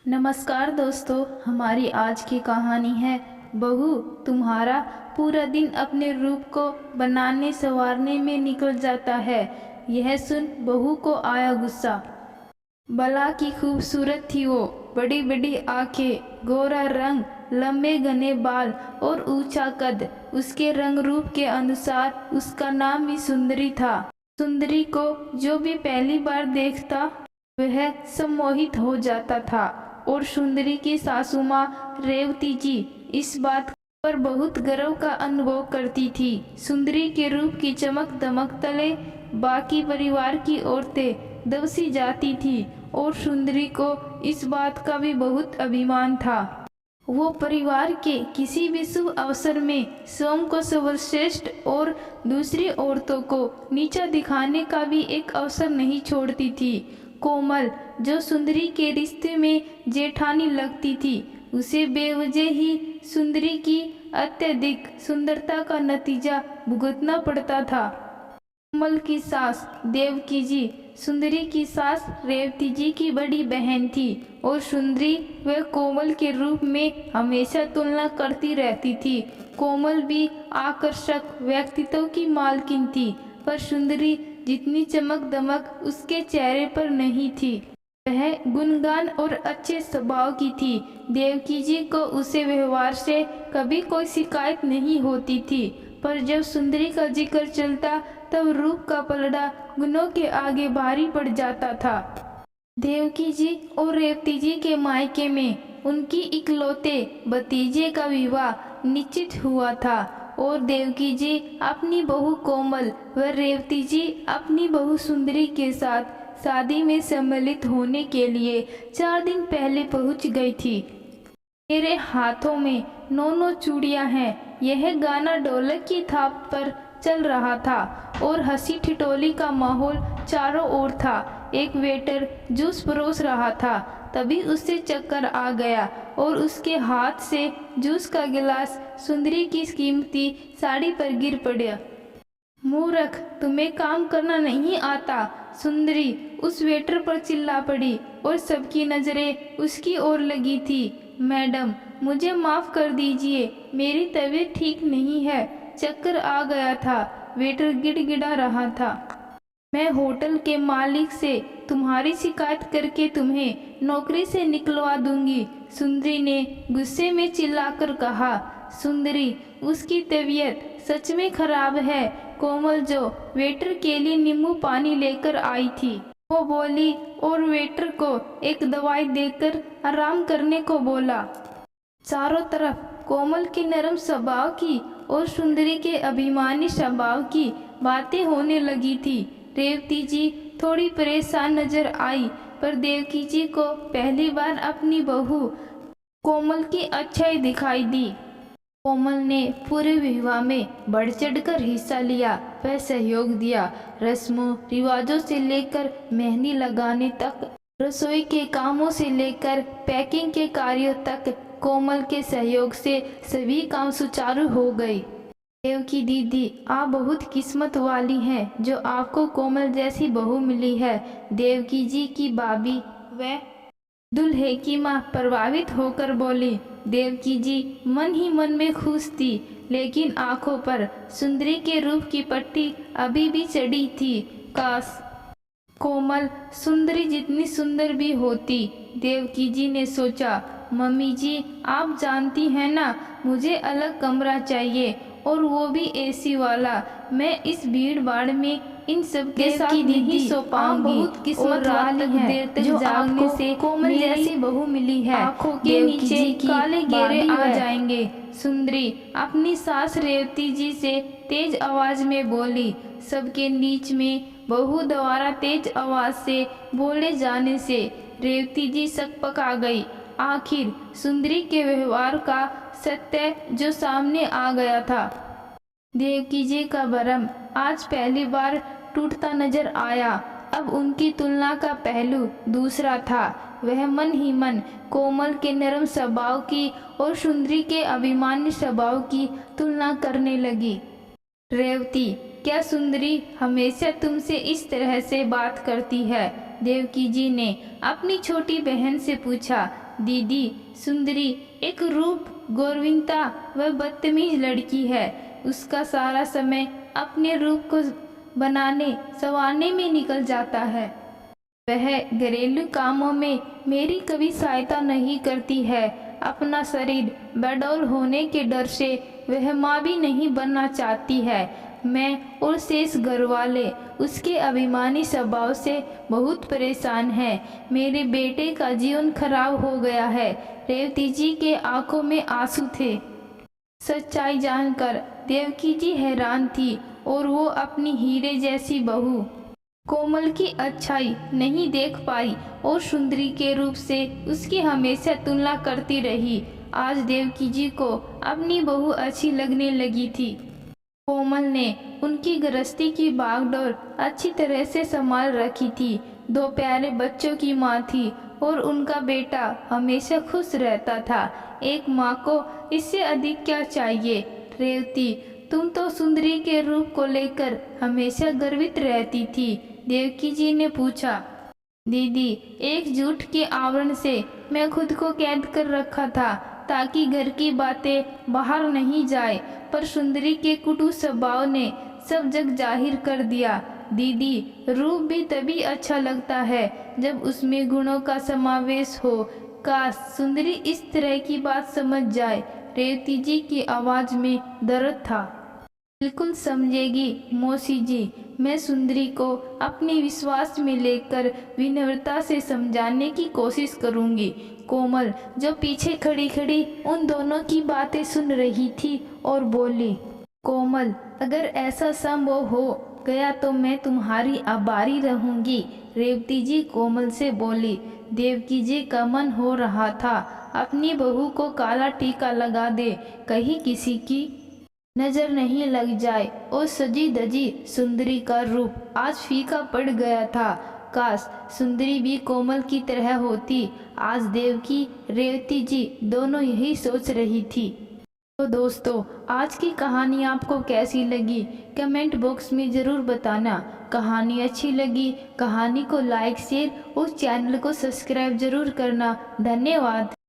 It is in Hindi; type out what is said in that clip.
नमस्कार दोस्तों, हमारी आज की कहानी है बहू। तुम्हारा पूरा दिन अपने रूप को बनाने संवारने में निकल जाता है। यह सुन बहू को आया गुस्सा। भला की खूबसूरत थी वो, बड़ी बड़ी आंखें, गोरा रंग, लंबे घने बाल और ऊंचा कद। उसके रंग रूप के अनुसार उसका नाम भी सुंदरी था। सुंदरी को जो भी पहली बार देखता वह सम्मोहित हो जाता था और सुंदरी की सासू माँ रेवती जी इस बात पर बहुत गर्व का अनुभव करती थी। सुंदरी के रूप की चमक दमक तले बाकी परिवार की औरतें दबसी जाती थी और सुंदरी को इस बात का भी बहुत अभिमान था। वो परिवार के किसी भी शुभ अवसर में स्वयं को सर्वश्रेष्ठ और दूसरी औरतों को नीचा दिखाने का भी एक अवसर नहीं छोड़ती थी। कोमल, जो सुंदरी के रिश्ते में जेठानी लगती थी, उसे बेवजह ही सुंदरी की अत्यधिक सुंदरता का नतीजा भुगतना पड़ता था। कोमल की सास देवकी जी सुंदरी की सास रेवती जी की बड़ी बहन थी और सुंदरी व कोमल के रूप में हमेशा तुलना करती रहती थी। कोमल भी आकर्षक व्यक्तित्व की मालकिन थी, पर सुंदरी जितनी चमक दमक उसके चेहरे पर नहीं थी। वह गुणगान और अच्छे स्वभाव की थी। देवकी जी को उसे व्यवहार से कभी कोई शिकायत नहीं होती थी, पर जब सुंदरी का जिक्र चलता तब रूप का पलड़ा गुणों के आगे भारी पड़ जाता था। देवकी जी और रेवती जी के मायके में उनकी इकलौते भतीजे का विवाह निश्चित हुआ था और देवकी जी अपनी बहू कोमल व रेवती जी अपनी बहू सुंदरी के साथ शादी में सम्मिलित होने के लिए 4 दिन पहले पहुंच गई थी। मेरे हाथों में 9 चूड़ियां हैं। यह गाना ढोलक की थाप पर चल रहा था और हंसी ठिठोली का माहौल चारों ओर था। एक वेटर जूस परोस रहा था। तभी उससे चक्कर आ गया और उसके हाथ से जूस का गिलास सुंदरी की कीमती साड़ी पर गिर पड़ा। मूर्ख, तुम्हें काम करना नहीं आता, सुंदरी उस वेटर पर चिल्ला पड़ी और सबकी नजरें उसकी ओर लगी थी। मैडम, मुझे माफ कर दीजिए, मेरी तबीयत ठीक नहीं है, चक्कर आ गया था, वेटर गिड़गिड़ा रहा था। मैं होटल के मालिक से तुम्हारी शिकायत करके तुम्हें नौकरी से निकलवा दूंगी, सुंदरी ने गुस्से में चिल्लाकर कहा। सुंदरी, उसकी तबीयत सच में खराब है, कोमल जो वेटर के लिए नींबू पानी लेकर आई थी, वो बोली और वेटर को एक दवाई देकर आराम करने को बोला। चारों तरफ कोमल के नरम स्वभाव की और सुंदरी के अभिमानी स्वभाव की बातें होने लगी थी। रेवती जी थोड़ी परेशान नजर आई, पर देवकी जी को पहली बार अपनी बहू कोमल की अच्छाई दिखाई दी। कोमल ने पूरे विवाह में बढ़ चढ़कर हिस्सा लिया, वह सहयोग दिया। रस्मों रिवाजों से लेकर मेहंदी लगाने तक, रसोई के कामों से लेकर पैकिंग के कार्यों तक कोमल के सहयोग से सभी काम सुचारू हो गए। देवकी दीदी, आप बहुत किस्मत वाली हैं जो आपको कोमल जैसी बहू मिली है। देवकी जी की भाभी व दूल्हे की माँ प्रभावित होकर बोली। देवकी जी मन ही मन में खुश थी, लेकिन आंखों पर सुंदरी के रूप की पट्टी अभी भी चढ़ी थी। काश कोमल सुंदरी जितनी सुंदर भी होती, देवकी जी ने सोचा। मम्मी जी, आप जानती हैं ना, मुझे अलग कमरा चाहिए और वो भी एसी वाला। मैं इस भीड़ भाड़ में इन सब के साथ नहीं सो पाऊंगी। बहुत किस्मत वाली है देर तक जो जागने से कोमल जैसी बहू मिली है। आंखों के नीचे काले घेरे आ जाएंगे। सुंदरी अपनी सास रेवती जी से तेज आवाज में बोली। सबके बीच में बहू द्वारा तेज आवाज से बोले जाने से रेवती जी सकपका गई। आखिर सुंदरी के व्यवहार का सत्य जो सामने आ गया था। देवकी जी का भरम आज पहली बार टूटता नजर आया। अब उनकी तुलना का पहलू दूसरा था। वह मन ही मन कोमल के नरम स्वभाव की और सुंदरी के अभिमानी स्वभाव की तुलना करने लगी। रेवती, क्या सुंदरी हमेशा तुमसे इस तरह से बात करती है? देवकी जी ने अपनी छोटी बहन से पूछा। दीदी, सुंदरी एक रूप गौरविंता व बदतमीज लड़की है। उसका सारा समय अपने रूप को बनाने संवारने में निकल जाता है। वह घरेलू कामों में मेरी कभी सहायता नहीं करती है। अपना शरीर बेडौल होने के डर से वह माँ भी नहीं बनना चाहती है। मैं और शेष घर वाले उसके अभिमानी स्वभाव से बहुत परेशान हैं। मेरे बेटे का जीवन खराब हो गया है। रेवती जी के आंखों में आंसू थे। सच्चाई जानकर देवकी जी हैरान थी और वो अपनी हीरे जैसी बहू कोमल की अच्छाई नहीं देख पाई और सुंदरी के रूप से उसकी हमेशा तुलना करती रही। आज देवकी जी को अपनी बहू अच्छी लगने लगी थी। कोमल ने उनकी गृहस्थी की भागदौड़ अच्छी तरह से संभाल रखी थी। 2 प्यारे बच्चों की माँ थी और उनका बेटा हमेशा खुश रहता था। एक माँ को इससे अधिक क्या चाहिए? रेवती, तुम तो सुंदरी के रूप को लेकर हमेशा गर्वित रहती थी। देवकी जी ने पूछा। दीदी, एक झूठ के आवरण से मैं खुद को कैद कर रखा था ताकि घर की बातें बाहर नहीं जाए, पर सुंदरी के कुटु स्वभाव ने सब जग जाहिर कर दिया। दीदी, रूप भी तभी अच्छा लगता है जब उसमें गुणों का समावेश हो। काश सुंदरी इस तरह की बात समझ जाए। रेवती जी की आवाज में दर्द था। बिल्कुल समझेगी मौसी जी। मैं सुंदरी को अपने विश्वास में लेकर विनम्रता से समझाने की कोशिश करूंगी। कोमल, जो पीछे खड़ी खड़ी उन दोनों की बातें सुन रही थी, और बोली। कोमल, अगर ऐसा संभव हो गया तो मैं तुम्हारी आभारी रहूंगी। रेवती जी कोमल से बोली। देवकी जी का मन हो रहा था अपनी बहू को काला टीका लगा दे, कहीं किसी की नजर नहीं लग जाए। और सजी धजी सुंदरी का रूप आज फीका पड़ गया था। काश सुंदरी भी कोमल की तरह होती। आज देवकी, रेवती जी दोनों यही सोच रही थी। तो दोस्तों, आज की कहानी आपको कैसी लगी कमेंट बॉक्स में ज़रूर बताना। कहानी अच्छी लगी कहानी को लाइक शेयर और चैनल को सब्सक्राइब जरूर करना। धन्यवाद।